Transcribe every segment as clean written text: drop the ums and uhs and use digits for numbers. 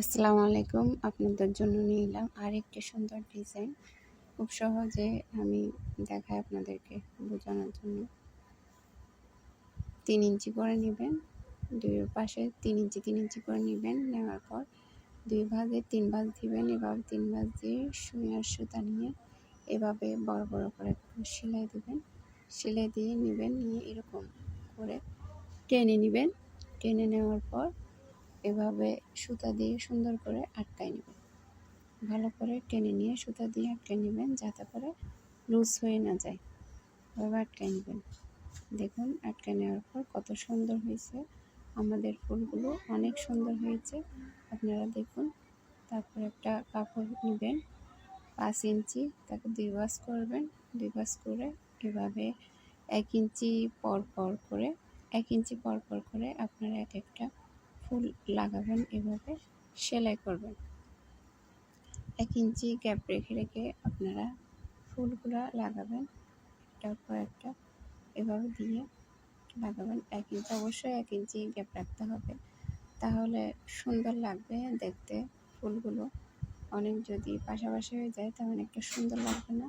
আসসালামু আলাইকুম। আপনাদের জন্য নিয়ে এলাম আরেকটি সুন্দর ডিজাইন। খুব সহজে আমি দেখাই আপনাদেরকে বোঝানোর জন্য। 3 ইঞ্চি করে নেবেন, দুই পাশে 3 ইঞ্চি 3 ইঞ্চি করে নেবেন। নেওয়ার পর 2 ভাঁজে 3 ভাঁজ দিবেন। এভাবে 3 ভাঁজ দিয়ে সুই আর সুতা নিয়ে এভাবে বড় বড় করে সেলাই দিবেন। সেলাই দিয়ে নেবেন, নিয়ে এরকম করে টেনে নেবেন। টেনে নেওয়ার পর এভাবে সুতা দিয়ে সুন্দর করে আটকায় নেবেন। ভালো করে টেনে নিয়ে সুতা দিয়ে আটকে নেবেন, যাতে করে লুজ হয়ে না যায়। এভাবে আটকে নেবেন। দেখুন আটকে নেওয়ার পর কত সুন্দর হয়েছে। আমাদের ফুলগুলো অনেক সুন্দর হয়েছে, আপনারা দেখুন। তারপর একটা কাপড় নেবেন 5 ইঞ্চি, তাকে 2 ভাঁজ করবেন। 2 ভাঁজ করে এভাবে 1 ইঞ্চি পর পর করে 1 ইঞ্চি পর পর করে আপনারা এক একটা ফুল লাগাবেন। এভাবে সেলাই করবেন। 1 ইঞ্চি গ্যাপ রেখে রেখে আপনারা ফুলগুলা লাগাবেন, একটার পর একটা এভাবে দিয়ে লাগাবেন। 1 ইঞ্চি, অবশ্যই 1 ইঞ্চি গ্যাপ রাখতে হবে, তাহলে সুন্দর লাগবে দেখতে। ফুলগুলো অনেক যদি পাশাপাশি হয়ে যায় তাহলে একটা সুন্দর লাগবে না,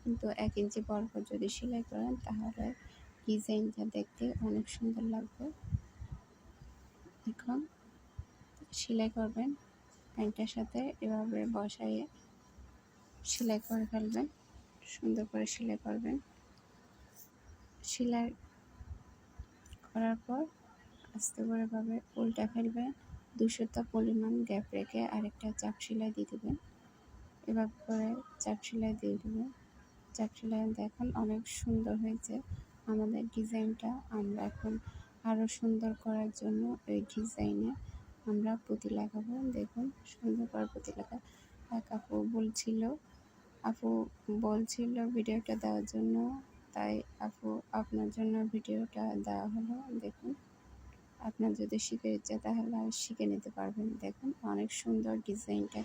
কিন্তু 1 ইঞ্চি পর পর যদি সেলাই করেন তাহলে ডিজাইনটা দেখতে অনেক সুন্দর লাগবে। এখন সেলাই করবেন, প্যান্টের সাথে এভাবে বসাইয়ে সেলাই করে ফেলবেন। সুন্দর করে সেলাই করবেন। সেলাই করার পর আস্তে করে ভাবে উল্টা ফেলবেন। 2 সুতা পরিমাণ গ্যাপ রেখে আরেকটা চাপ সেলাই দিয়ে দেবেন। এভাবে করে চাপ সেলাই দিয়ে দেবেন। চাপ সেলাই দেখুন অনেক সুন্দর হয়েছে আমাদের ডিজাইনটা। আমরা এখন আরও সুন্দর করার জন্য এই ডিজাইনে আমরা পুঁতি লাগাবো। দেখুন সুন্দর করে পুঁতি লাগা। এক আপু বলছিল ভিডিওটা দেওয়ার জন্য, তাই আপু আপনার জন্য ভিডিওটা দেওয়া হলো। দেখুন আপনার যদি শিখে ইচ্ছে তাহলে শিখে নিতে পারবেন। দেখুন অনেক সুন্দর ডিজাইনটা।